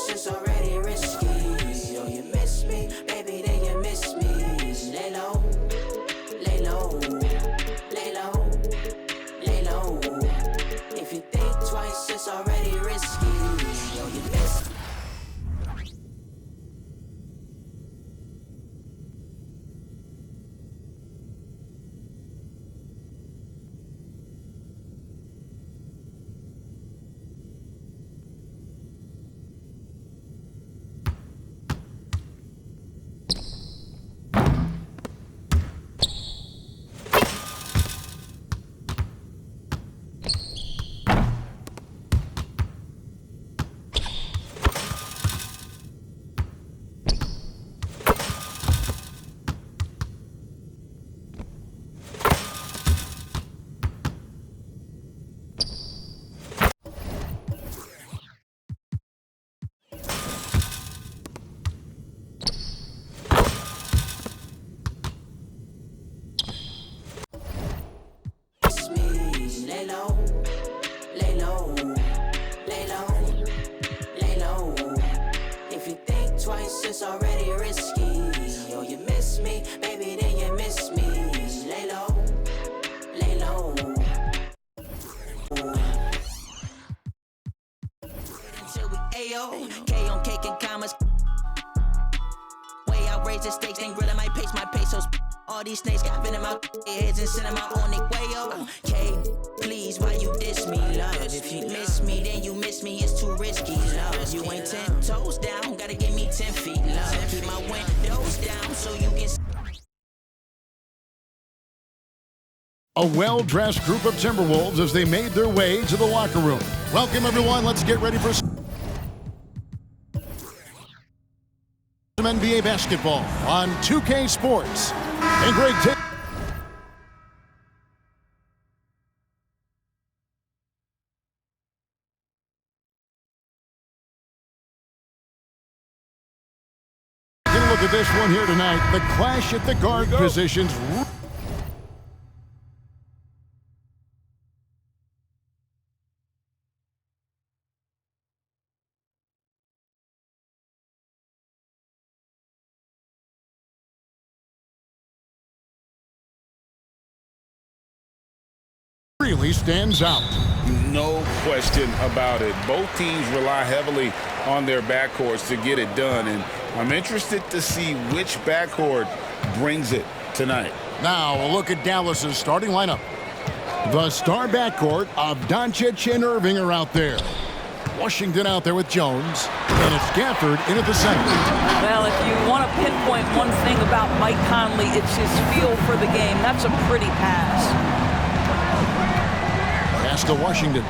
twice, it's already risky. Oh, you miss me, baby, then you miss me. Lay low, lay low, lay low, lay low. If you think twice, it's already risky. Oh, you miss me. Lay low, lay low, lay low, lay low. If you think twice, it's already risky. Oh, you miss me, baby, then you miss me. Lay low, lay low. Until we AO, K on cake and commas. Way outrageous stakes, ain't grilling my pace, my pesos. All these snakes got been in my heads and send them out on their way, oh. K, please, why you diss me, love? If you miss me, then you miss me, it's too risky, love. You ain't 10 toes down, gotta give me 10 feet, love. Keep my windows down so you can. A well-dressed group of Timberwolves as they made their way to the locker room. Welcome, everyone. Let's get ready for some NBA basketball on 2K Sports. And Greg Taylor. Get a look at this one here tonight. The clash at the guard positions. Really stands out. No question about it. Both teams rely heavily on their backcourts to get it done, and I'm interested to see which backcourt brings it tonight. Now a look at Dallas's starting lineup. The star backcourt of Doncic and Irving are out there. Washington out there with Jones, and it's Gafford in at the center. Well, if you want to pinpoint one thing about Mike Conley, it's his feel for the game. That's a pretty pass. Pass to Washington.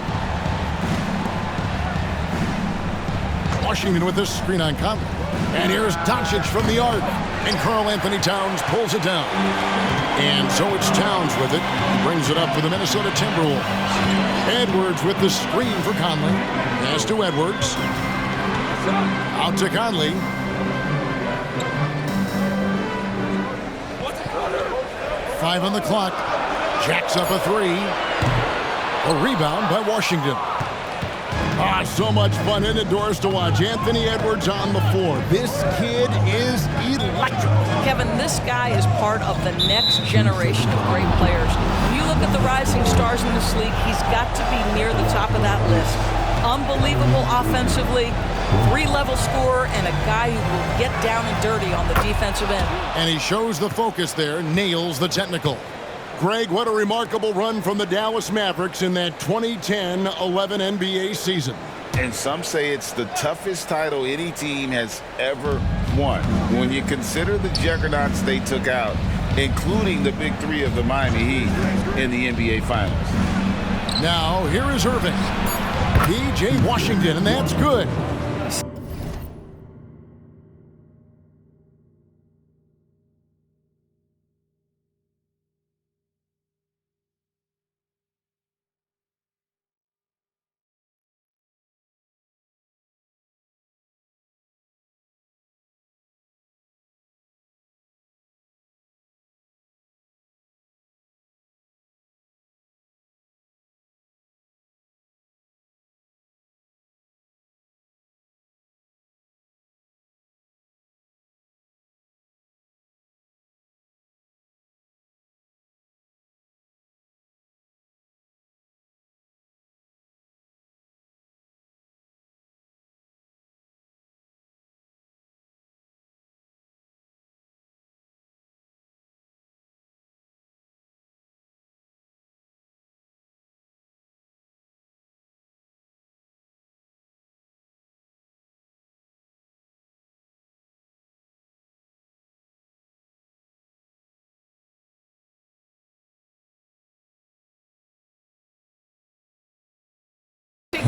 Washington with this screen on Conley. And here's Doncic from the arc. And Karl Anthony Towns pulls it down. And so it's Towns with it. Brings it up for the Minnesota Timberwolves. Edwards with the screen for Conley. Pass to Edwards. Out to Conley. Five on the clock. Jacks up a three. A rebound by Washington. So much fun indoors to watch. Anthony Edwards on the floor. This kid is electric. Kevin, this guy is part of the next generation of great players. When you look at the rising stars in this league, he's got to be near the top of that list. Unbelievable offensively, three-level scorer, and a guy who will get down and dirty on the defensive end. And he shows the focus there, nails the technical. Greg, what a remarkable run from the Dallas Mavericks in that 2010-11 NBA season. And some say it's the toughest title any team has ever won. When you consider the juggernauts they took out, including the big three of the Miami Heat in the NBA Finals. Now, here is Irving. P.J. Washington, and that's good.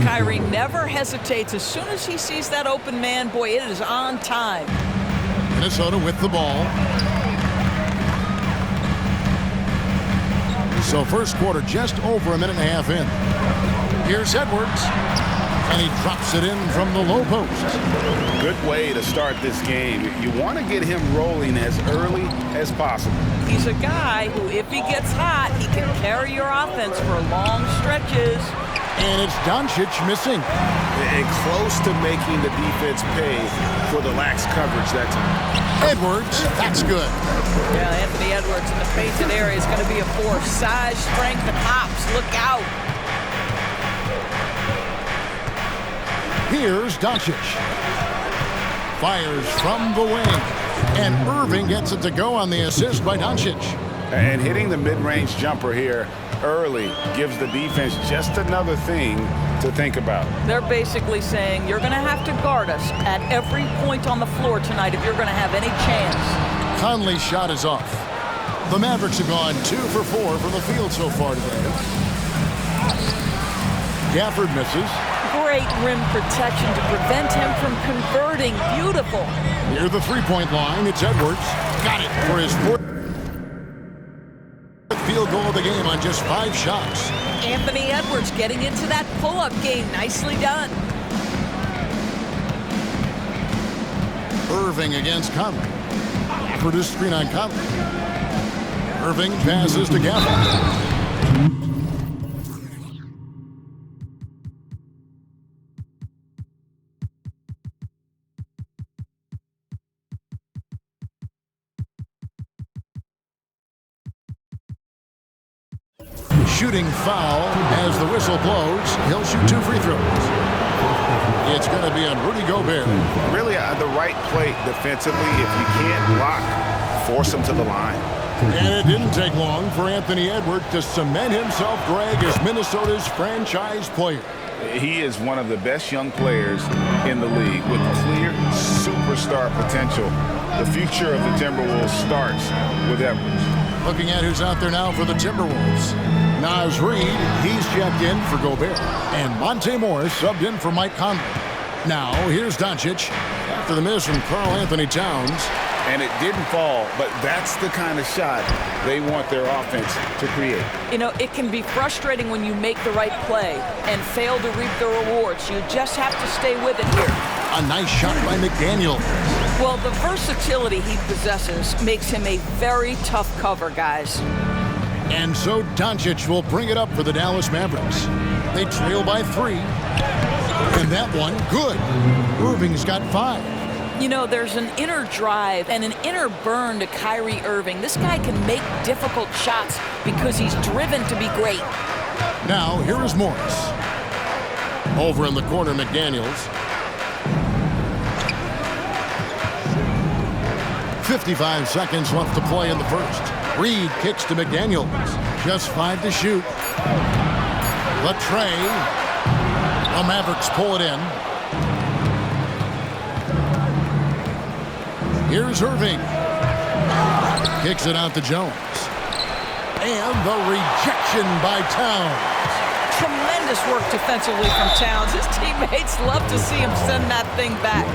Kyrie never hesitates. As soon as he sees that open man, boy, it is on time. Minnesota with the ball. So first quarter just over a minute and a half in. Here's Edwards. And he drops it in from the low post. Good way to start this game. You want to get him rolling as early as possible. He's a guy who, if he gets hot, he can carry your offense for long stretches. And it's Doncic missing. And close to making the defense pay for the lax coverage that time. Edwards, that's good. Yeah, Anthony Edwards in the painted area is going to be a force. Size, strength, and hops. Look out. Here's Doncic. Fires from the wing. And Irving gets it to go on the assist by Doncic. And hitting the mid-range jumper here early gives the defense just another thing to think about. They're basically saying you're going to have to guard us at every point on the floor tonight if you're going to have any chance. Conley's shot is off. The Mavericks have gone 2 for 4 from the field so far today. Gafford misses. Great rim protection to prevent him from converting. Beautiful. Near the three-point line, it's Edwards. Got it for his fourth field goal of the game on just 5 shots. Anthony Edwards getting into that pull-up game. Nicely done. Irving against Conley. For this screen on Conley. Irving passes to Gafford. Shooting foul as the whistle blows. He'll shoot 2 free throws. It's going to be on Rudy Gobert. Really the right play defensively. If you can't block, force him to the line. And it didn't take long for Anthony Edwards to cement himself, Greg, as Minnesota's franchise player. He is one of the best young players in the league with clear superstar potential. The future of the Timberwolves starts with Edwards. Looking at who's out there now for the Timberwolves. Naz Reid, he's checked in for Gobert. And Monte Morris subbed in for Mike Conley. Now, here's Doncic after the miss from Karl Anthony Towns. And it didn't fall, but that's the kind of shot they want their offense to create. You know, it can be frustrating when you make the right play and fail to reap the rewards. You just have to stay with it here. A nice shot by McDaniel. Well, the versatility he possesses makes him a very tough cover, guys. And so Doncic will bring it up for the Dallas Mavericks. They trail by 3. And that one, good. Irving's got 5. You know, there's an inner drive and an inner burn to Kyrie Irving. This guy can make difficult shots because he's driven to be great. Now, here is Morris. Over in the corner, McDaniels. 55 seconds left to play in the first. Reid kicks to McDaniels. Just 5 to shoot. The tray. The Mavericks pull it in. Here's Irving. Kicks it out to Jones. And the rejection by Towns. Tremendous work defensively from Towns. His teammates love to see him send that thing back.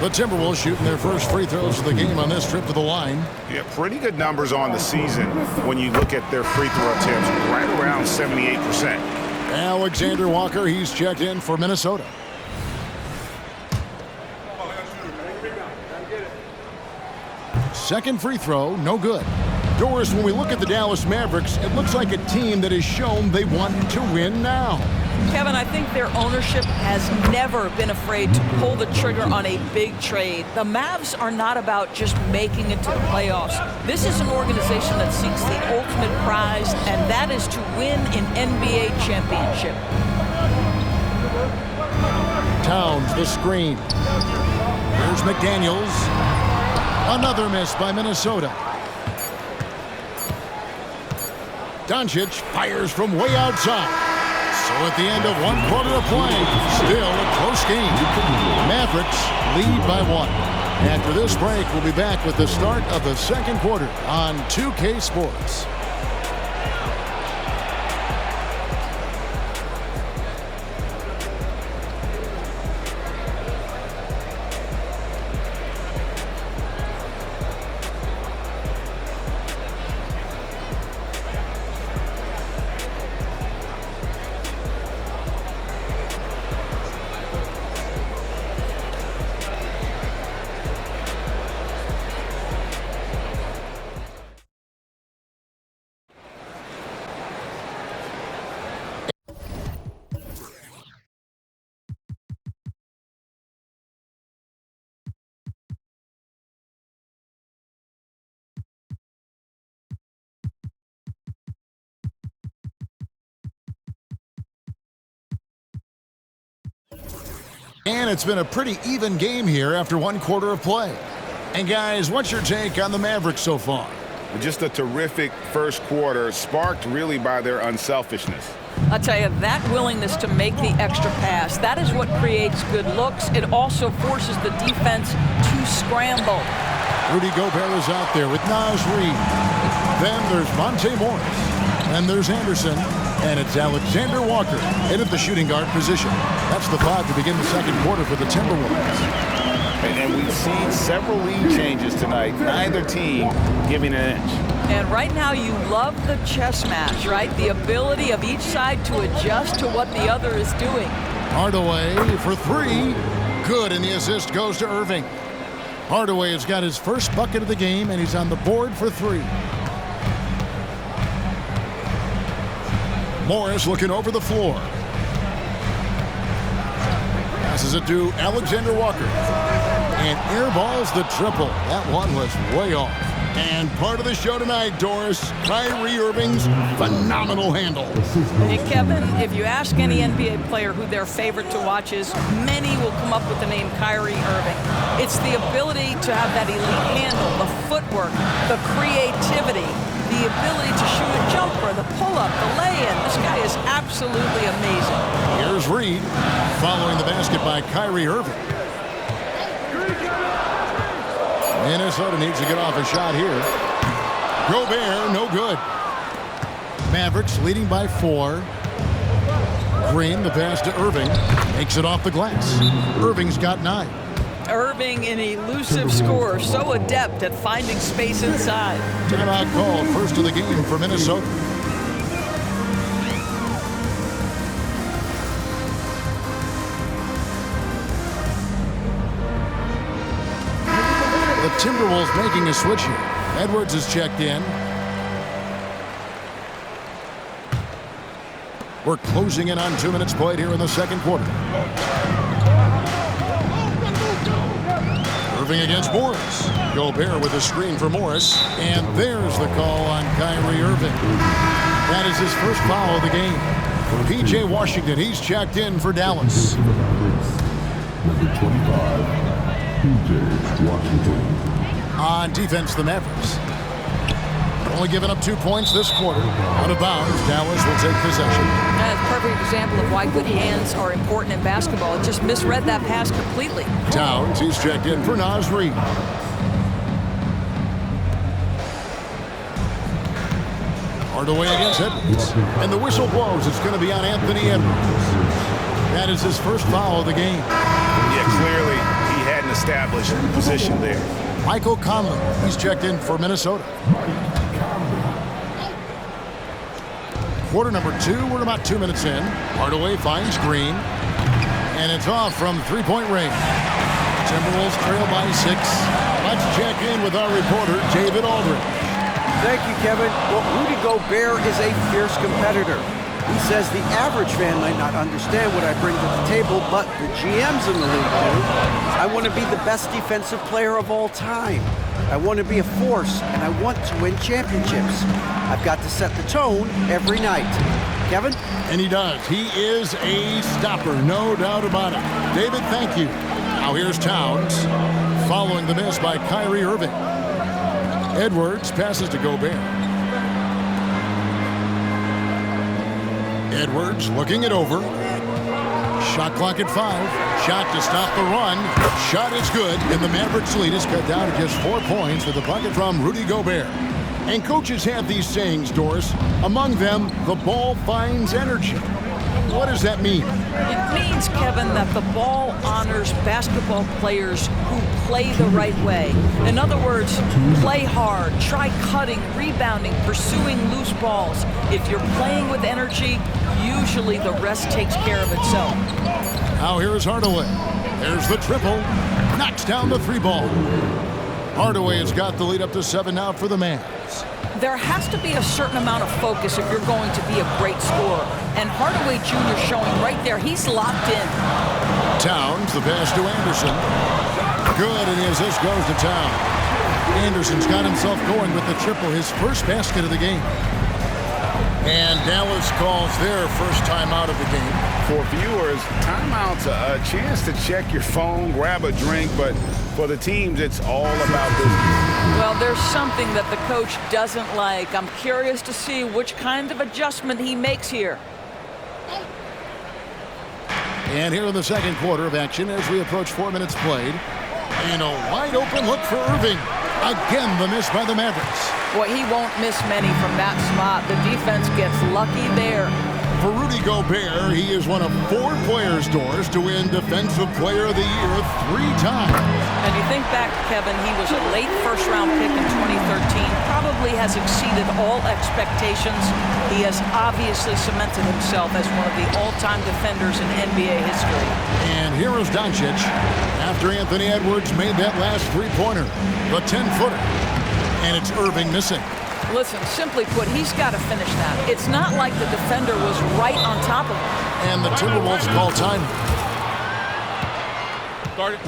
The Timberwolves shooting their first free throws of the game on this trip to the line. Yeah, pretty good numbers on the season when you look at their free throw attempts, right around 78%. Alexander Walker, he's checked in for Minnesota. Second free throw, no good. Doris, when we look at the Dallas Mavericks, it looks like a team that has shown they want to win now. Kevin, I think their ownership has never been afraid to pull the trigger on a big trade. The Mavs are not about just making it to the playoffs. This is an organization that seeks the ultimate prize, and that is to win an NBA championship. Towns, the screen. Here's McDaniels. Another miss by Minnesota. Doncic fires from way outside. So at the end of 1 quarter of play, still a close game. Mavericks lead by 1. After this break, we'll be back with the start of the second quarter on 2K Sports. And it's been a pretty even game here after one quarter of play. And guys, what's your take on the Mavericks so far? Just a terrific first quarter, sparked really by their unselfishness. I'll tell you, that willingness to make the extra pass, that is what creates good looks. It also forces the defense to scramble. Rudy Gobert is out there with Naz Reid. Then there's Monte Morris. Then there's Anderson. And it's Alexander Walker in at the shooting guard position. That's the five to begin the second quarter for the Timberwolves. And we've seen several lead changes tonight. Neither team giving an inch. And right now you love the chess match, right? The ability of each side to adjust to what the other is doing. Hardaway for three. Good, and the assist goes to Irving. Hardaway has got his first bucket of the game, and he's on the board for three. Morris looking over the floor. Passes it to Alexander Walker. And airballs the triple. That one was way off. And part of the show tonight, Doris, Kyrie Irving's phenomenal handle. Hey, Kevin, if you ask any NBA player who their favorite to watch is, many will come up with the name Kyrie Irving. It's the ability to have that elite handle, the footwork, the creativity, the ability to shoot a jumper, the pull-up, the lay-in. This guy is absolutely amazing. Here's Reid following the basket by Kyrie Irving. Minnesota needs to get off a shot here. Gobert, no good. Mavericks leading by 4. Green, the pass to Irving. Makes it off the glass. Irving's got 9. Irving, an elusive scorer, so adept at finding space inside. Timeout called, first of the game for Minnesota. The Timberwolves making a switch here. Edwards is checked in. We're closing in on 2 minutes played here in the second quarter. Irving against Morris. Gobert with a screen for Morris. And there's the call on Kyrie Irving. That is his first foul of the game. For P.J. Washington, he's checked in for Dallas. Number 25. P.J. Washington. On defense, the Mavericks. Only giving up 2 points this quarter. Out of bounds, Dallas will take possession. That's a perfect example of why good hands are important in basketball. It just misread that pass completely. Towns, he's checked in for Naz Reid. Hardaway against Edwards. And the whistle blows. It's going to be on Anthony Edwards. That is his first foul of the game. Yeah, clearly he hadn't established position there. Michael Conley, he's checked in for Minnesota. Quarter number 2, we're about 2 minutes in. Hardaway finds Green. And it's off from three-point range. Timberwolves trail by 6. Let's check in with our reporter, David Aldridge. Thank you, Kevin. Well, Rudy Gobert is a fierce competitor. He says the average fan might not understand what I bring to the table, but the GMs in the league do. I want to be the best defensive player of all time. I want to be a force, and I want to win championships. I've got to set the tone every night. Kevin? And he does. He is a stopper, no doubt about it. David, thank you. Now here's Towns, following the miss by Kyrie Irving. Edwards passes to Gobert. Edwards looking it over. Shot clock at 5. Shot to stop the run. Shot is good, and the Mavericks lead is cut down to just 4 points with a bucket from Rudy Gobert. And coaches have these sayings, Doris. Among them, the ball finds energy. What does that mean? It means, Kevin, that the ball honors basketball players who play the right way. In other words, play hard, try cutting, rebounding, pursuing loose balls. If you're playing with energy, usually the rest takes care of itself. Now here's Hardaway. There's the triple. Knocks down the 3-ball. Hardaway has got the lead up to 7 now for the Mavs. There has to be a certain amount of focus if you're going to be a great scorer. And Hardaway Jr. showing right there, he's locked in. Towns, the pass to Anderson. Good, and the assist goes to Towns. Anderson's got himself going with the triple, his first basket of the game. And Dallas calls their first time out of the game. For viewers, timeout's a chance to check your phone, grab a drink, but for the teams, it's all about business. Well, there's something that the coach doesn't like. I'm curious to see which kind of adjustment he makes here. And here in the second quarter of action as we approach 4 minutes played. And a wide open look for Irving. Again, the miss by the Mavericks. Boy, he won't miss many from that spot. The defense gets lucky there. For Rudy Gobert, he is one of 4 players, Doris, to win Defensive Player of the Year 3 times. And you think back, Kevin, he was a late first-round pick in 2013. Probably has exceeded all expectations. He has obviously cemented himself as one of the all-time defenders in NBA history. And here is Doncic after Anthony Edwards made that last three-pointer, the 10-footer. And it's Irving missing. Listen, simply put, he's got to finish that. It's not like the defender was right on top of him. And the Timberwolves call time. Start it.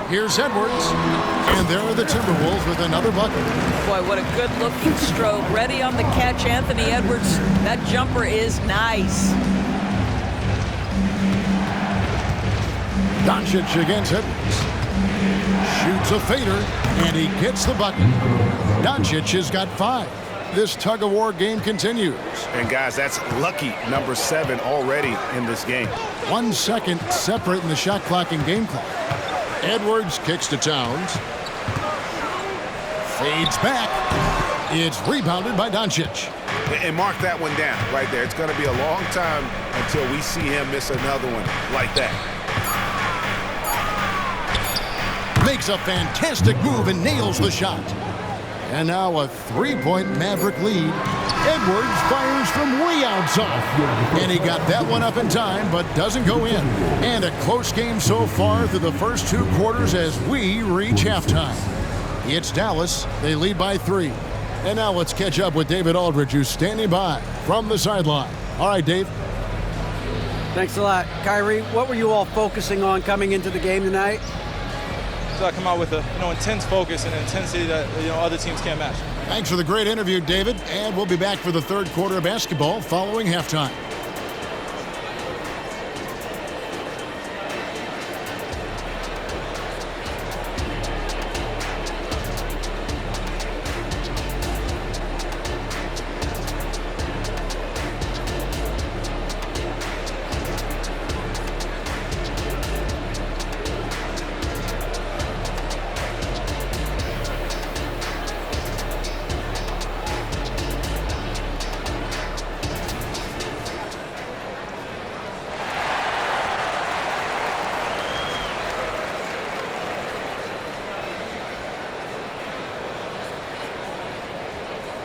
Here's Edwards. And there are the Timberwolves with another bucket. Boy, what a good-looking stroke. Ready on the catch, Anthony Edwards. That jumper is nice. Doncic against Edwards. Shoots a fader, and he gets the bucket. Doncic has got 5. This tug-of-war game continues. And, guys, that's lucky number 7 already in this game. 1 second separate in the shot clock and game clock. Edwards kicks to Towns. Fades back. It's rebounded by Doncic. And mark that one down right there. It's going to be a long time until we see him miss another one like that. Makes a fantastic move and nails the shot. And now a 3-point Maverick lead. Edwards fires from way outside. And he got that one up in time, but doesn't go in. And a close game so far through the first 2 quarters as we reach halftime. It's Dallas. They lead by 3. And now let's catch up with David Aldridge, who's standing by from the sideline. All right, Dave. Thanks a lot. Kyrie, what were you all focusing on coming into the game tonight? So I come out with a intense focus and intensity that other teams can't match. Thanks for the great interview, David. And we'll be back for the third quarter of basketball following halftime.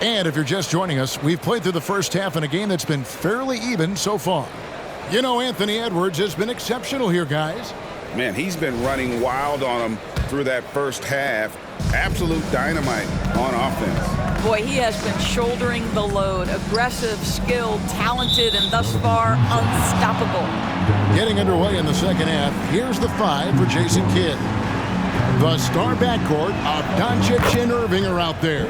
And if you're just joining us, we've played through the first half in a game that's been fairly even so far. You know, Anthony Edwards has been exceptional here, guys. Man, he's been running wild on him through that first half. Absolute dynamite on offense. Boy, he has been shouldering the load. Aggressive, skilled, talented, and thus far, unstoppable. Getting underway in the second half, here's the 5 for Jason Kidd. The star backcourt of Doncic and Irving are out there.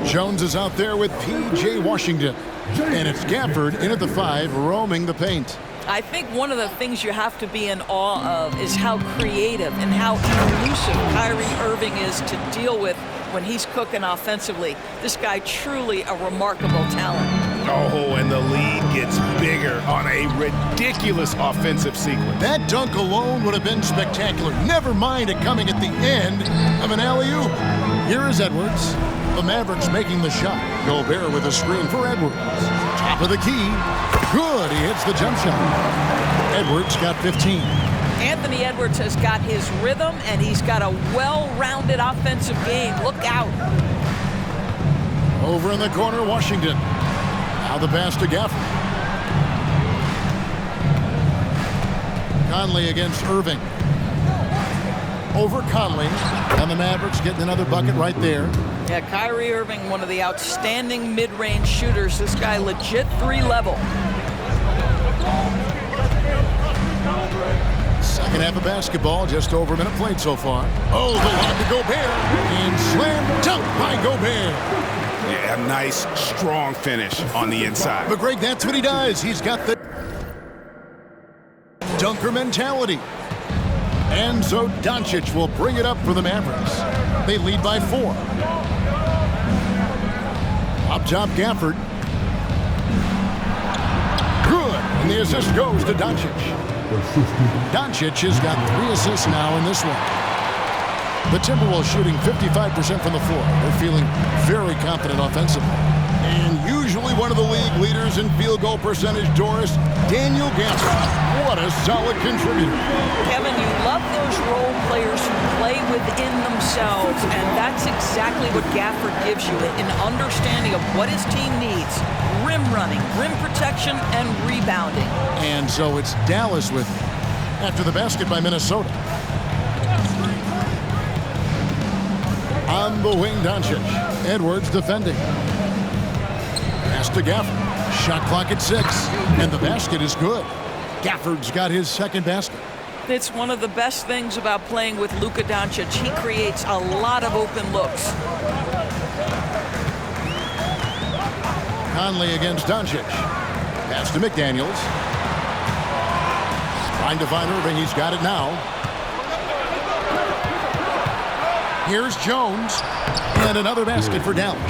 Jones is out there with P.J. Washington. And it's Gafford in at the 5, roaming the paint. I think one of the things you have to be in awe of is how creative and how elusive Kyrie Irving is to deal with when he's cooking offensively. This guy truly a remarkable talent. Oh, and the lead gets bigger on a ridiculous offensive sequence. That dunk alone would have been spectacular. Never mind it coming at the end of an alley-oop. Here is Edwards. The Mavericks making the shot. Gobert with a screen for Edwards. Top of the key. Good. He hits the jump shot. Edwards got 15. Anthony Edwards has got his rhythm, and he's got a well-rounded offensive game. Look out. Over in the corner, Washington. Now the pass to Gafford. Conley against Irving. Over Conley. And the Mavericks getting another bucket right there. Yeah, Kyrie Irving, one of the outstanding mid-range shooters. This guy legit 3-level. Second half of basketball, just over a minute played so far. Oh, the lob to Gobert. And slam dunk by Gobert. Yeah, a nice, strong finish on the inside. But Greg, that's what he does. He's got the dunker mentality. And so Doncic will bring it up for the Mavericks. They lead by 4. Up top, Gafford. Good. And the assist goes to Doncic. Doncic has got 3 assists now in this one. The Timberwolves shooting 55% from the floor. They're feeling very confident offensively. And usually one of the league leaders in field goal percentage, Doris, Daniel Gafford. What a solid contributor. Kevin, you love those role players who play within themselves, and that's exactly what Gafford gives you, an understanding of what his team needs. Rim running, rim protection, and rebounding. And so it's Dallas with after the basket by Minnesota. On the wing, Doncic. Edwards defending. Pass to Gafford. Shot clock at 6. And the basket is good. Gafford's got his second basket. It's one of the best things about playing with Luka Doncic. He creates a lot of open looks. Conley against Doncic. Pass to McDaniels. Trying to find Irving. He's got it now. Here's Jones. And another basket for Dallas.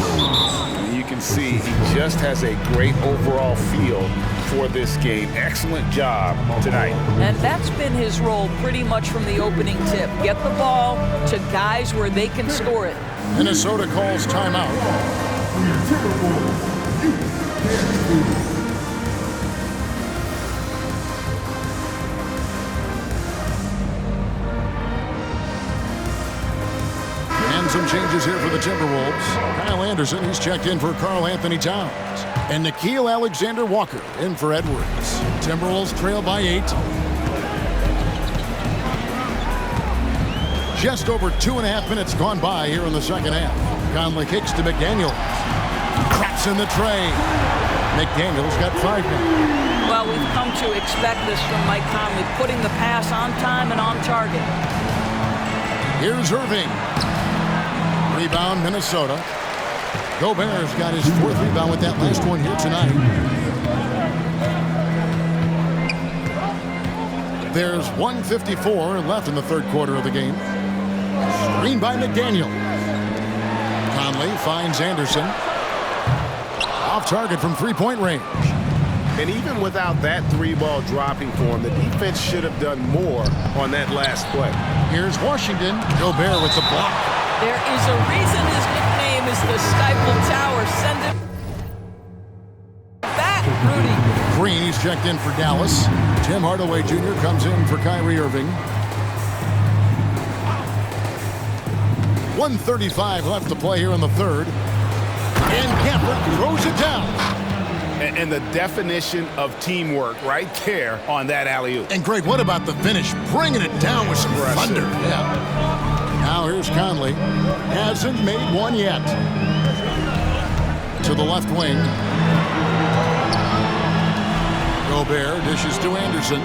You can see he just has a great overall feel for this game. Excellent job tonight. And that's been his role pretty much from the opening tip. Get the ball to guys where they can score it. Minnesota calls timeout. And some changes here for the Timberwolves. Kyle Anderson, he's checked in for Karl Anthony Towns. And Nickeil Alexander-Walker in for Edwards. Timberwolves trail by 8. Just over 2.5 minutes gone by here in the second half. Conley kicks to McDaniels. Cracks in the tray. McDaniels got 5 now. Well, we've come to expect this from Mike Conley, putting the pass on time and on target. Here's Irving. Rebound, Minnesota. Gobert's got his 4th rebound with that last one here tonight. There's 1:54 left in the third quarter of the game. Screen by McDaniel. Conley finds Anderson. Off target from 3-point range. And even without that 3-ball dropping for him, the defense should have done more on that last play. Here's Washington. Gobert with the block. There is a reason his nickname is the Stifle Tower. Send it back, Rudy. Green, he's checked in for Dallas. Tim Hardaway Jr. comes in for Kyrie Irving. 1:35 left to play here in the third. And Gafford throws it down. And the definition of teamwork right there on that alley-oop. And Greg, what about the finish? Bringing it down with some thunder. Yeah. Now here's Conley. Hasn't made one yet. To the left wing. Gobert dishes to Anderson.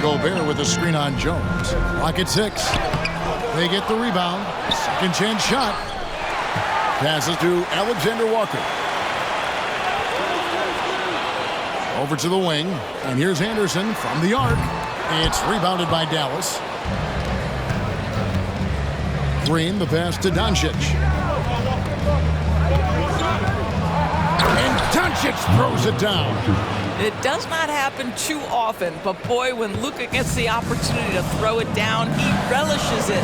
Gobert with a screen on Jones. Lock at 6. They get the rebound. Second chance shot. Passes to Alexander-Walker. Over to the wing. And here's Anderson from the arc. It's rebounded by Dallas. Green, the pass to Doncic. And Doncic throws it down. It does not happen too often, but boy, when Luka gets the opportunity to throw it down, he relishes it.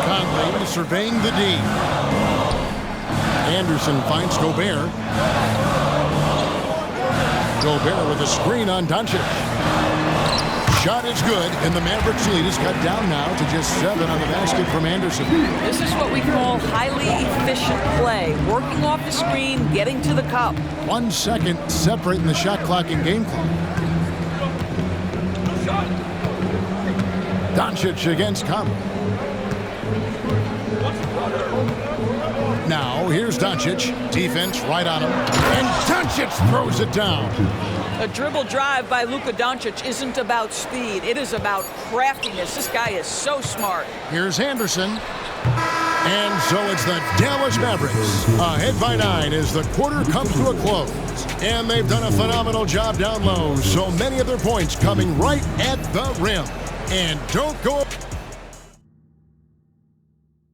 Conley surveying the D. Anderson finds Gobert. Gobert with a screen on Doncic. Shot is good, and the Mavericks lead is cut down now to just 7 on the basket from Anderson. This is what we call highly efficient play. Working off the screen, getting to the cup. 1 second separating the shot clock and game clock. Doncic against Conley. Now, here's Doncic. Defense right on him. And Doncic throws it down. A dribble drive by Luka Doncic isn't about speed. It is about craftiness. This guy is so smart. Here's Anderson. And so it's the Dallas Mavericks ahead by 9 as the quarter comes to a close. And they've done a phenomenal job down low. So many of their points coming right at the rim. And don't go.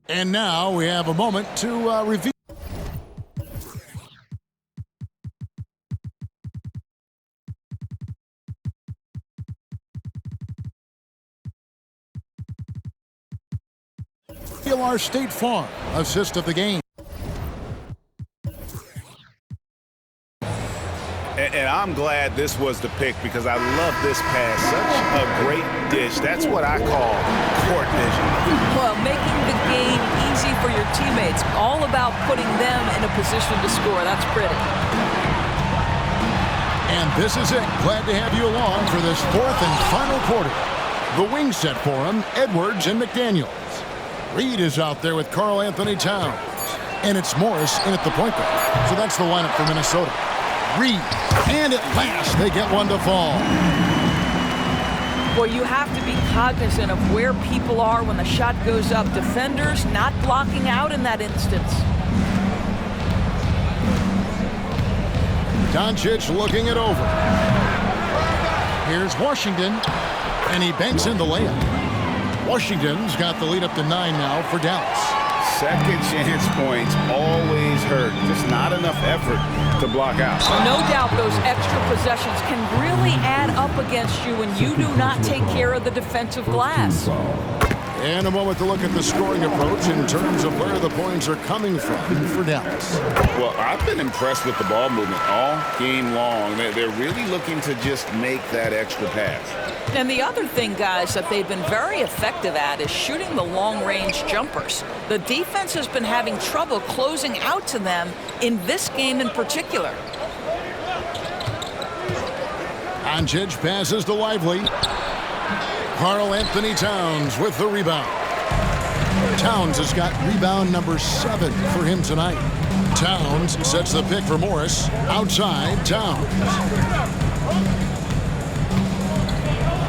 And now we have a moment to review. Our State Farm assist of the game. And I'm glad this was the pick because I love this pass. Such a great dish. That's what I call court vision. Well, making the game easy for your teammates. All about putting them in a position to score. That's pretty. And this is it. Glad to have you along for this fourth and final quarter. The wing set for them, Edwards and McDaniels. Reed is out there with Karl Anthony Towns. And it's Morris in at the point guard. So that's the lineup for Minnesota. Reed, and at last they get one to fall. Well, you have to be cognizant of where people are when the shot goes up. Defenders not blocking out in that instance. Doncic looking it over. Here's Washington, and he banks in the layup. Washington's got the lead up to 9 now for Dallas. Second chance points always hurt. Just not enough effort to block out. No doubt those extra possessions can really add up against you when you do not take care of the defensive glass. And a moment to look at the scoring approach in terms of where the points are coming from for Dallas. Well, I've been impressed with the ball movement all game long. They're really looking to just make that extra pass. And the other thing, guys, that they've been very effective at is shooting the long-range jumpers. The defense has been having trouble closing out to them in this game in particular. Doncic passes to Lively. Karl Anthony Towns with the rebound. Towns has got rebound number 7 for him tonight. Towns sets the pick for Morris. Outside, Towns.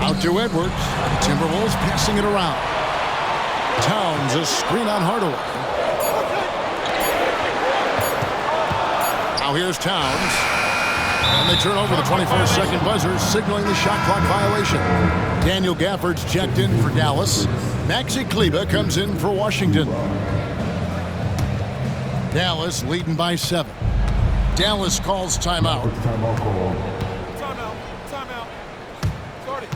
Out to Edwards. Timberwolves passing it around. Towns a screen on Hardaway. Now here's Towns. And they turn over the 21st-second buzzer, signaling the shot clock violation. Daniel Gafford's checked in for Dallas. Maxi Kleber comes in for Washington. Dallas leading by 7. Dallas calls timeout. Timeout. Start it.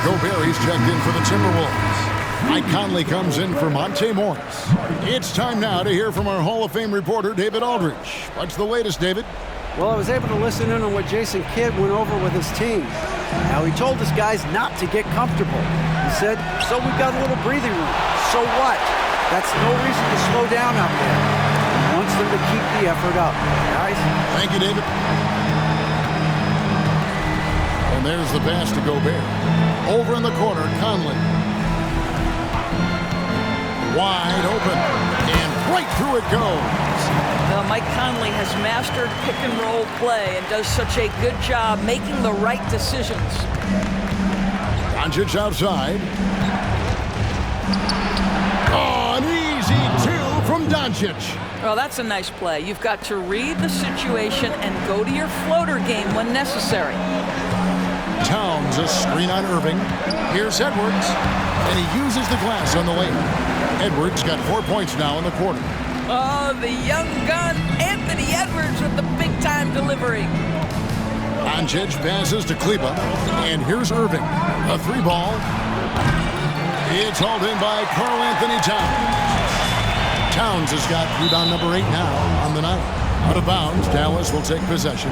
Gobert, he's checked in for the Timberwolves. Mike Conley comes in for Monte Morris. It's time now to hear from our Hall of Fame reporter, David Aldridge. What's the latest, David? Well, I was able to listen in on what Jason Kidd went over with his team. Now, he told his guys not to get comfortable. He said, so we've got a little breathing room. So what? That's no reason to slow down out there. He wants them to keep the effort up. Guys? Thank you, David. And there's the pass to Gobert. Over in the corner, Conley. Wide open. And right through it goes. Mike Conley has mastered pick-and-roll play and does such a good job making the right decisions. Doncic outside. Oh, an easy 2 from Doncic. Well, that's a nice play. You've got to read the situation and go to your floater game when necessary. Towns a screen on Irving. Here's Edwards. And he uses the glass on the lane. Edwards got 4 points now in the quarter. Oh, the young gun, Anthony Edwards with the big-time delivery. Doncic passes to Kleber. And here's Irving. A 3-ball. It's hauled in by Karl Anthony Towns. Towns has got rebound number 8 now on the night. Out of bounds, Dallas will take possession.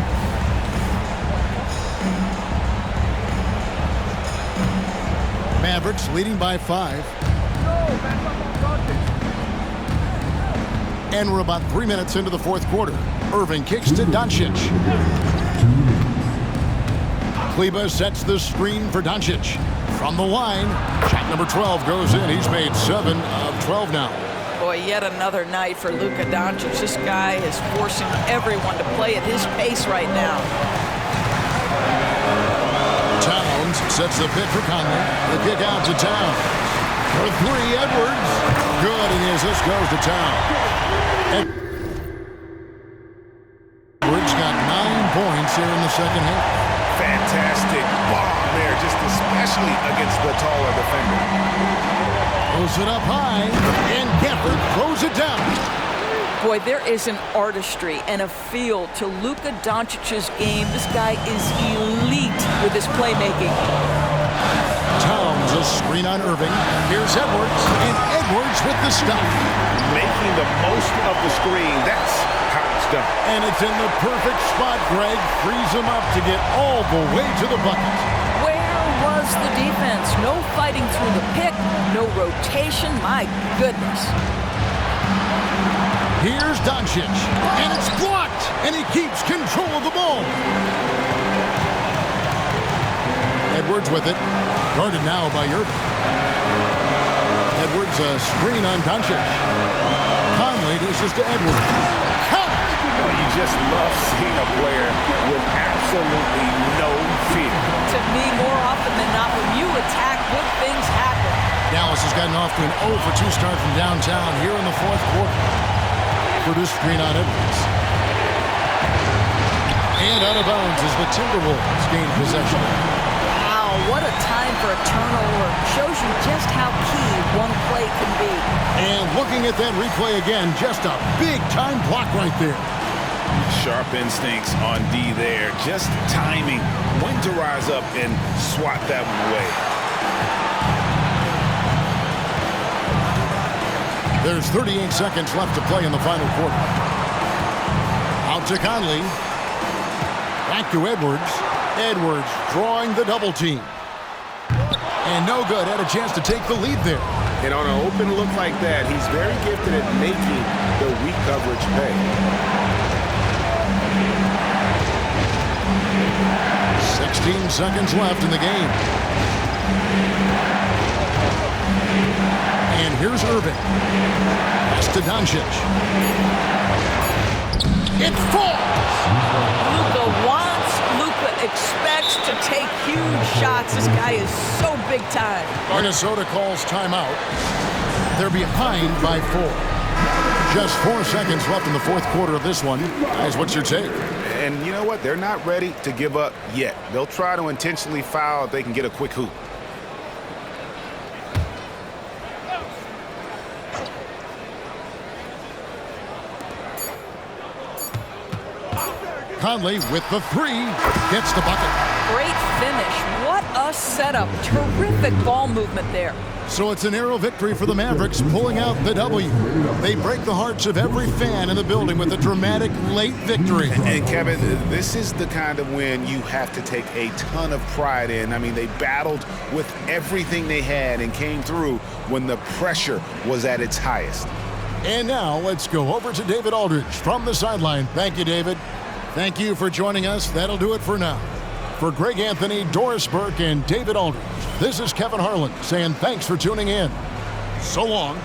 Mavericks leading by 5. And we're about 3 minutes into the fourth quarter. Irving kicks to Doncic. Kleba sets the screen for Doncic. From the line, shot number 12 goes in. He's made 7 of 12 now. Boy, yet another night for Luka Doncic. This guy is forcing everyone to play at his pace right now. Towns sets the pick for Conley. The kick out to Towns. For 3, Edwards. Good, and the assist goes to Towns. Edwards got 9 points here in the second half. Fantastic bomb there, just especially against the taller defender. Throws it up high, and Gafford throws it down. Boy, there is an artistry and a feel to Luka Doncic's game. This guy is elite with his playmaking. Towns a screen on Irving. Here's Edwards, and Edwards with the stop. Making the most of the screen, that's how it's done. And it's in the perfect spot. Greg frees him up to get all the way to the bucket. Where was the defense? No fighting through the pick, no rotation. My goodness. Here's Doncic, and it's blocked, and he keeps control of the ball. Edwards with it, guarded now by Irving. Edwards a screen on Doncic. Conley dishes to Edwards. Count! Well, you just love seeing a player with absolutely no fear. To me, more often than not, when you attack, good things happen. Dallas has gotten off to an 0 for 2 start from downtown here in the fourth quarter. For this screen on Edwards. And out of bounds as the Timberwolves gain possession. Wow, what a time for a turnover. Shows you just how key one play can be. And looking at that replay again, just a big-time block right there. Sharp instincts on D there. Just timing when to rise up and swat that one away. There's 38 seconds left to play in the final quarter. Out to Conley. Back to Edwards. Edwards drawing the double team. And no good. Had a chance to take the lead there. And on an open look like that, he's very gifted at making the weak coverage pay. 16 seconds left in the game. And here's Irving. Pass to Doncic. It falls! Luka wants, Luka expects to take huge shots. This guy is so big time. Minnesota calls timeout. They're behind by 4. Just 4 seconds left in the fourth quarter of this one. Guys, what's your take? And you know what? They're not ready to give up yet. They'll try to intentionally foul if they can get a quick hoop. Conley with the 3. Gets the bucket. Great finish. What a setup. Terrific ball movement there. So it's a narrow victory for the Mavericks, pulling out the W. They break the hearts of every fan in the building with a dramatic late victory. And Kevin, this is the kind of win you have to take a ton of pride in. I mean, they battled with everything they had and came through when the pressure was at its highest. And now let's go over to David Aldridge from the sideline. Thank you, David. Thank you for joining us. That'll do it for now. For Greg Anthony, Doris Burke, and David Aldridge, this is Kevin Harlan saying thanks for tuning in. So long.